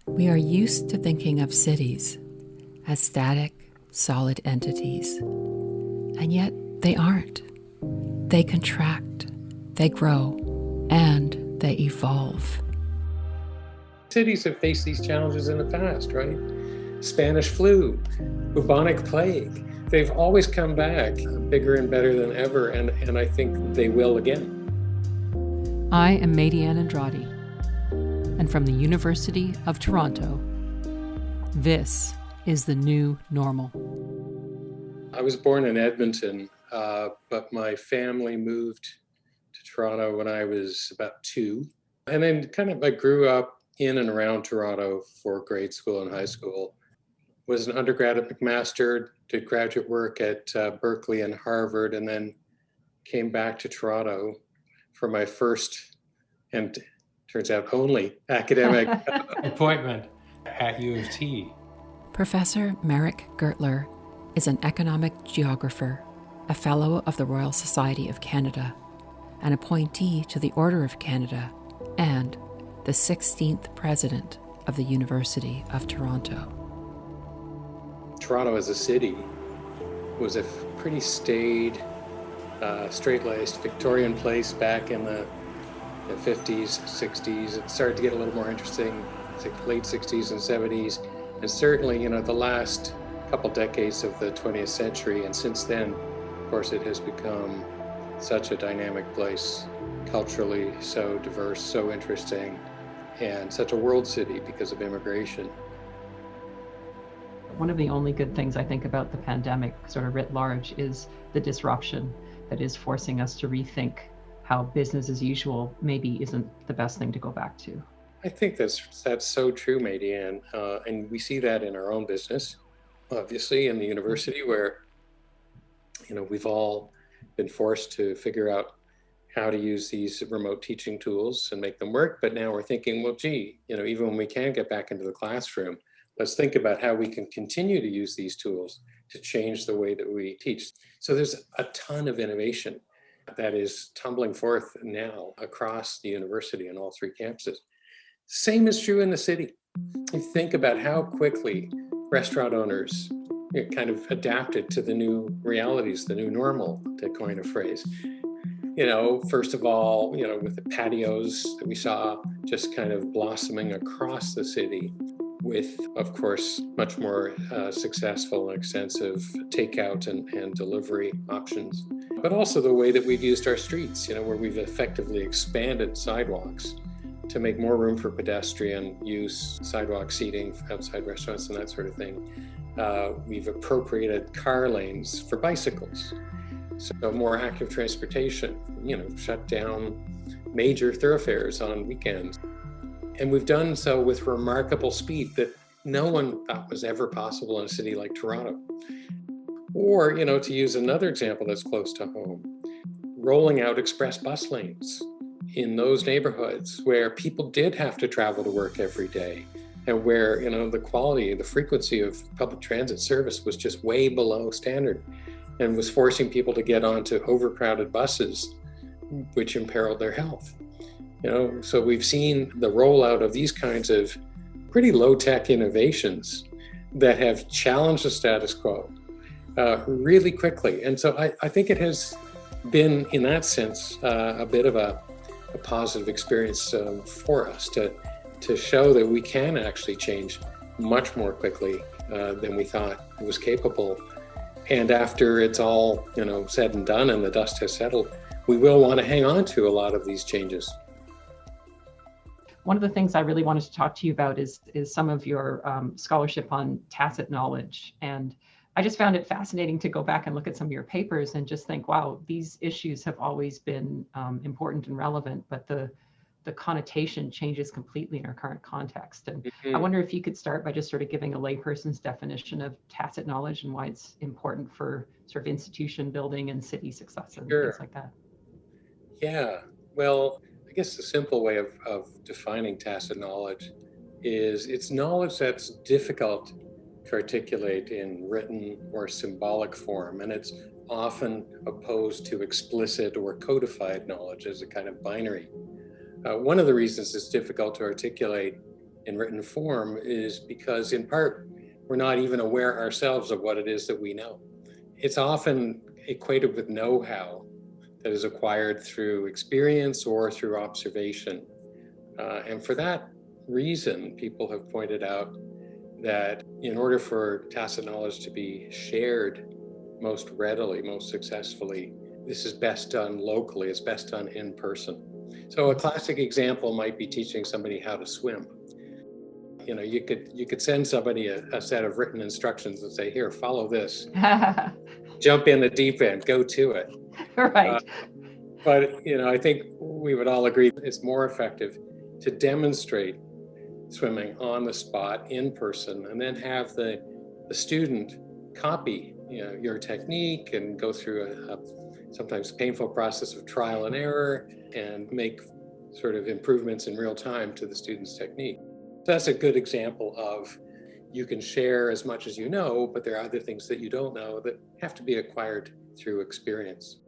We are used to thinking of cities as static, solid entities, and yet they aren't. They contract, they grow, and they evolve. Cities have faced these challenges in the past, right? Spanish flu, bubonic plague. They've always come back bigger and better than ever, and I think they will again. I am Maydianne Andrade, and from the University of Toronto, this is the new normal. I was born in Edmonton, but my family moved to Toronto when I was about 2. And then I grew up in and around Toronto for grade school and high school. Was an undergrad at McMaster, did graduate work at Berkeley and Harvard, and then came back to Toronto for my first, and turns out only, academic appointment at U of T. Professor Meric Gertler is an economic geographer, a Fellow of the Royal Society of Canada, an appointee to the Order of Canada, and the 16th President of the University of Toronto. Toronto as a city was a pretty staid, straight-laced Victorian place back in the 50s, 60s. It started to get a little more interesting, late 60s and 70s. And certainly, the last couple decades of the 20th century. And since then, of course, it has become such a dynamic place, culturally so diverse, so interesting, and such a world city because of immigration. One of the only good things I think about the pandemic, sort of writ large, is the disruption that is forcing us to rethink how business as usual maybe isn't the best thing to go back to. I think that's so true, Maydianne. And we see that in our own business, obviously, in the university, where we've all been forced to figure out how to use these remote teaching tools and make them work. But now we're thinking, well, gee, even when we can get back into the classroom, let's think about how we can continue to use these tools to change the way that we teach. So there's a ton of innovation that is tumbling forth now across the university on all 3 campuses. Same is true in the city. You think about how quickly restaurant owners kind of adapted to the new realities, the new normal, to coin a phrase. First of all, with the patios that we saw just kind of blossoming across the city, with, of course, much more successful and extensive takeout and delivery options. But also the way that we've used our streets, where we've effectively expanded sidewalks to make more room for pedestrian use, sidewalk seating outside restaurants and that sort of thing. We've appropriated car lanes for bicycles. So more active transportation, shut down major thoroughfares on weekends. And we've done so with remarkable speed that no one thought was ever possible in a city like Toronto. Or, to use another example that's close to home, rolling out express bus lanes in those neighborhoods where people did have to travel to work every day, and where, the quality, the frequency of public transit service was just way below standard and was forcing people to get onto overcrowded buses, which imperiled their health. So we've seen the rollout of these kinds of pretty low-tech innovations that have challenged the status quo really quickly. And so I think it has been, in that sense, a bit of a positive experience for us to show that we can actually change much more quickly than we thought was capable. And after it's all said and done and the dust has settled, we will want to hang on to a lot of these changes. One of the things I really wanted to talk to you about is some of your scholarship on tacit knowledge. And I just found it fascinating to go back and look at some of your papers and just think, wow, these issues have always been important and relevant, but the connotation changes completely in our current context. And I wonder if you could start by just sort of giving a layperson's definition of tacit knowledge and why it's important for sort of institution building and city success and things like that. Yeah, well, I guess the simple way of defining tacit knowledge is it's knowledge that's difficult to articulate in written or symbolic form, and it's often opposed to explicit or codified knowledge as a kind of binary. One of the reasons it's difficult to articulate in written form is because, in part, we're not even aware ourselves of what it is that we know. It's often equated with know-how that is acquired through experience or through observation. And for that reason, people have pointed out that in order for tacit knowledge to be shared most readily, most successfully, this is best done locally, it's best done in person. So a classic example might be teaching somebody how to swim. You could send somebody a set of written instructions and say, here, follow this, jump in the deep end, go to it. Right. But I think we would all agree it's more effective to demonstrate swimming on the spot in person, and then have the student copy your technique and go through a sometimes painful process of trial and error and make sort of improvements in real time to the student's technique. So that's a good example of you can share as much as you know, but there are other things that you don't know that have to be acquired through experience.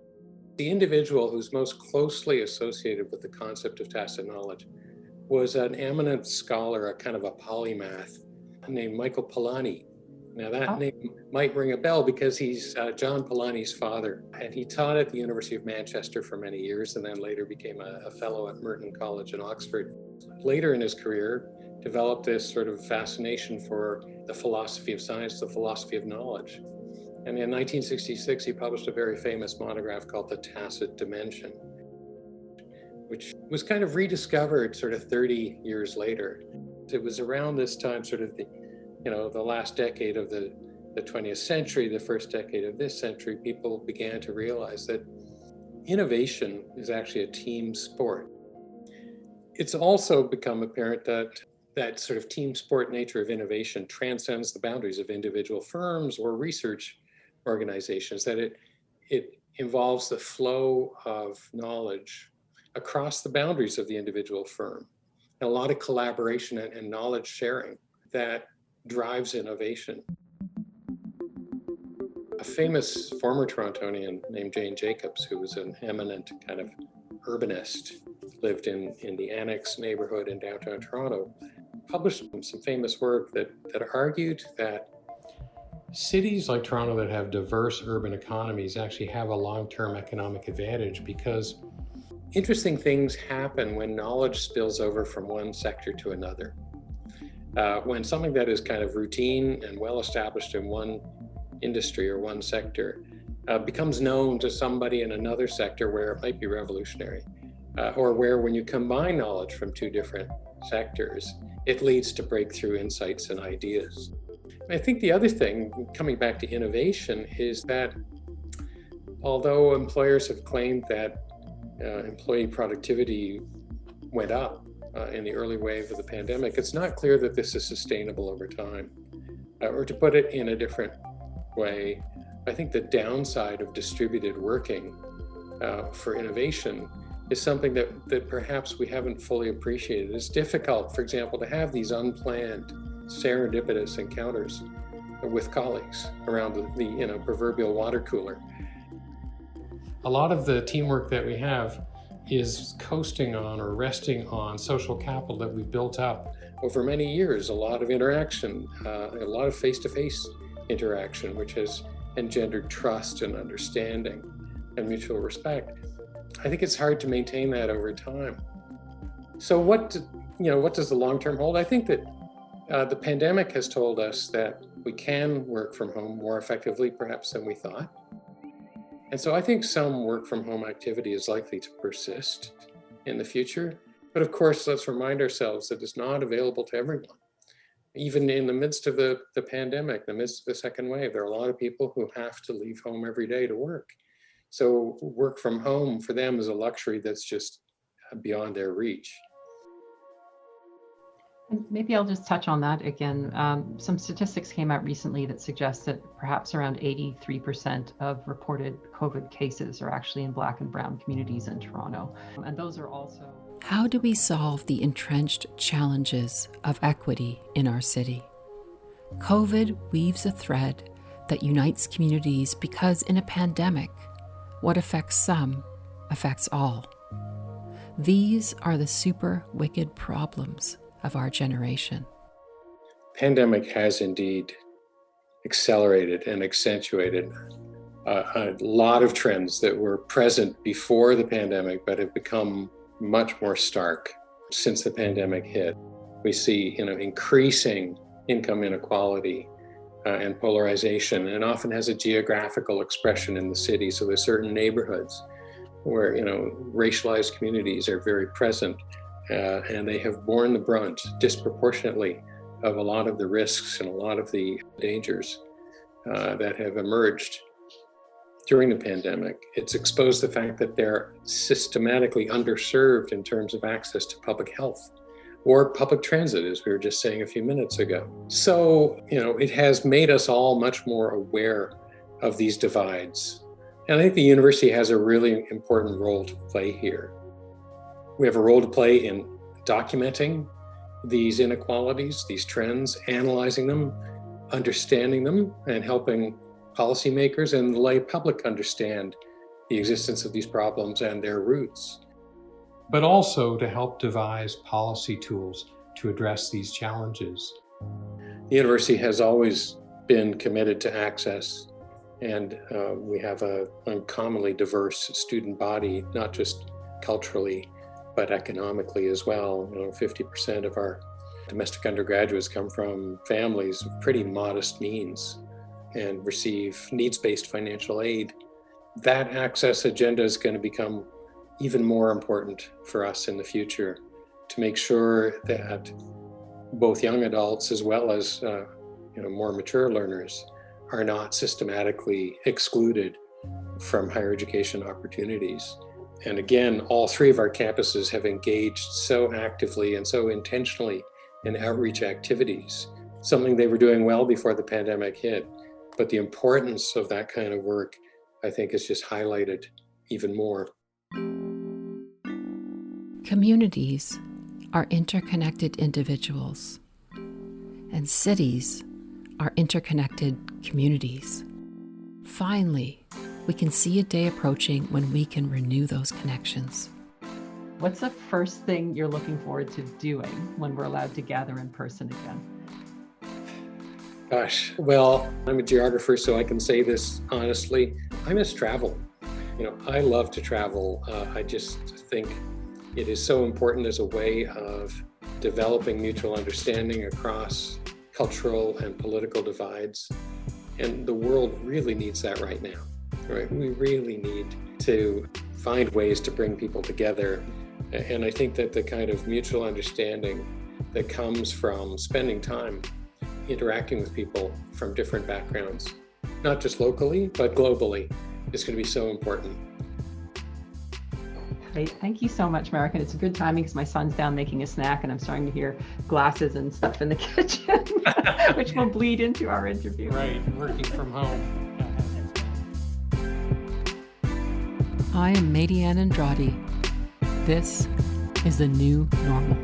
The individual who's most closely associated with the concept of tacit knowledge was an eminent scholar, a kind of a polymath named Michael Polanyi. Now that name might ring a bell because he's John Polanyi's father, and he taught at the University of Manchester for many years and then later became a fellow at Merton College in Oxford. Later in his career, developed this sort of fascination for the philosophy of science, the philosophy of knowledge. And in 1966, he published a very famous monograph called The Tacit Dimension, which was kind of rediscovered sort of 30 years later. It was around this time, sort of the last decade of the 20th century, the first decade of this century, people began to realize that innovation is actually a team sport. It's also become apparent that sort of team sport nature of innovation transcends the boundaries of individual firms or research organizations, that it involves the flow of knowledge across the boundaries of the individual firm, and a lot of collaboration and knowledge sharing that drives innovation. A famous former Torontonian named Jane Jacobs, who was an eminent kind of urbanist, lived in the Annex neighborhood in downtown Toronto, published some famous work that argued that cities like Toronto that have diverse urban economies actually have a long-term economic advantage because interesting things happen when knowledge spills over from one sector to another. When something that is kind of routine and well-established in one industry or one sector becomes known to somebody in another sector where it might be revolutionary, or where when you combine knowledge from two different sectors, it leads to breakthrough insights and ideas. I think the other thing, coming back to innovation, is that although employers have claimed that employee productivity went up in the early wave of the pandemic, it's not clear that this is sustainable over time. Or to put it in a different way, I think the downside of distributed working for innovation is something that perhaps we haven't fully appreciated. It's difficult, for example, to have these unplanned, serendipitous encounters with colleagues around the proverbial water cooler. A lot of the teamwork that we have is coasting on or resting on social capital that we've built up over many years, a lot of interaction, a lot of face-to-face interaction, which has engendered trust and understanding and mutual respect. I think it's hard to maintain that over time. So what does the long-term hold? I think that the pandemic has told us that we can work from home more effectively, perhaps, than we thought. And so I think some work from home activity is likely to persist in the future. But of course, let's remind ourselves that it's not available to everyone. Even in the midst of the pandemic, the midst of the second wave, there are a lot of people who have to leave home every day to work. So work from home for them is a luxury that's just beyond their reach. And maybe I'll just touch on that again. Some statistics came out recently that suggest that perhaps around 83% of reported COVID cases are actually in Black and Brown communities in Toronto. And those are also... How do we solve the entrenched challenges of equity in our city? COVID weaves a thread that unites communities because in a pandemic, what affects some affects all. These are the super wicked problems of our generation. Pandemic has indeed accelerated and accentuated a lot of trends that were present before the pandemic, but have become much more stark since the pandemic hit. We see, increasing income inequality and polarization, and often has a geographical expression in the city. So there's certain neighborhoods where, racialized communities are very present, and they have borne the brunt disproportionately of a lot of the risks and a lot of the dangers that have emerged during the pandemic. It's exposed the fact that they're systematically underserved in terms of access to public health or public transit, as we were just saying a few minutes ago. So, it has made us all much more aware of these divides. And I think the university has a really important role to play here. We have a role to play in documenting these inequalities, these trends, analyzing them, understanding them, and helping policymakers and the lay public understand the existence of these problems and their roots. But also to help devise policy tools to address these challenges. The university has always been committed to access, and we have an uncommonly diverse student body, not just culturally, but economically as well. 50% of our domestic undergraduates come from families of pretty modest means and receive needs-based financial aid. That access agenda is going to become even more important for us in the future, to make sure that both young adults as well as more mature learners are not systematically excluded from higher education opportunities. And again, all three of our campuses have engaged so actively and so intentionally in outreach activities, something they were doing well before the pandemic hit. But the importance of that kind of work, I think, is just highlighted even more. Communities are interconnected individuals, and cities are interconnected communities. Finally, we can see a day approaching when we can renew those connections. What's the first thing you're looking forward to doing when we're allowed to gather in person again? Gosh, well, I'm a geographer, so I can say this honestly. I miss travel. I love to travel. I just think it is so important as a way of developing mutual understanding across cultural and political divides. And the world really needs that right now, right? We really need to find ways to bring people together. And I think that the kind of mutual understanding that comes from spending time interacting with people from different backgrounds, not just locally, but globally, is going to be so important. Great. Thank you so much, Meric. And it's a good timing because my son's down making a snack and I'm starting to hear glasses and stuff in the kitchen, which will bleed into our interview. Right, working from home. I am Maydianne Andrade. This is the new normal.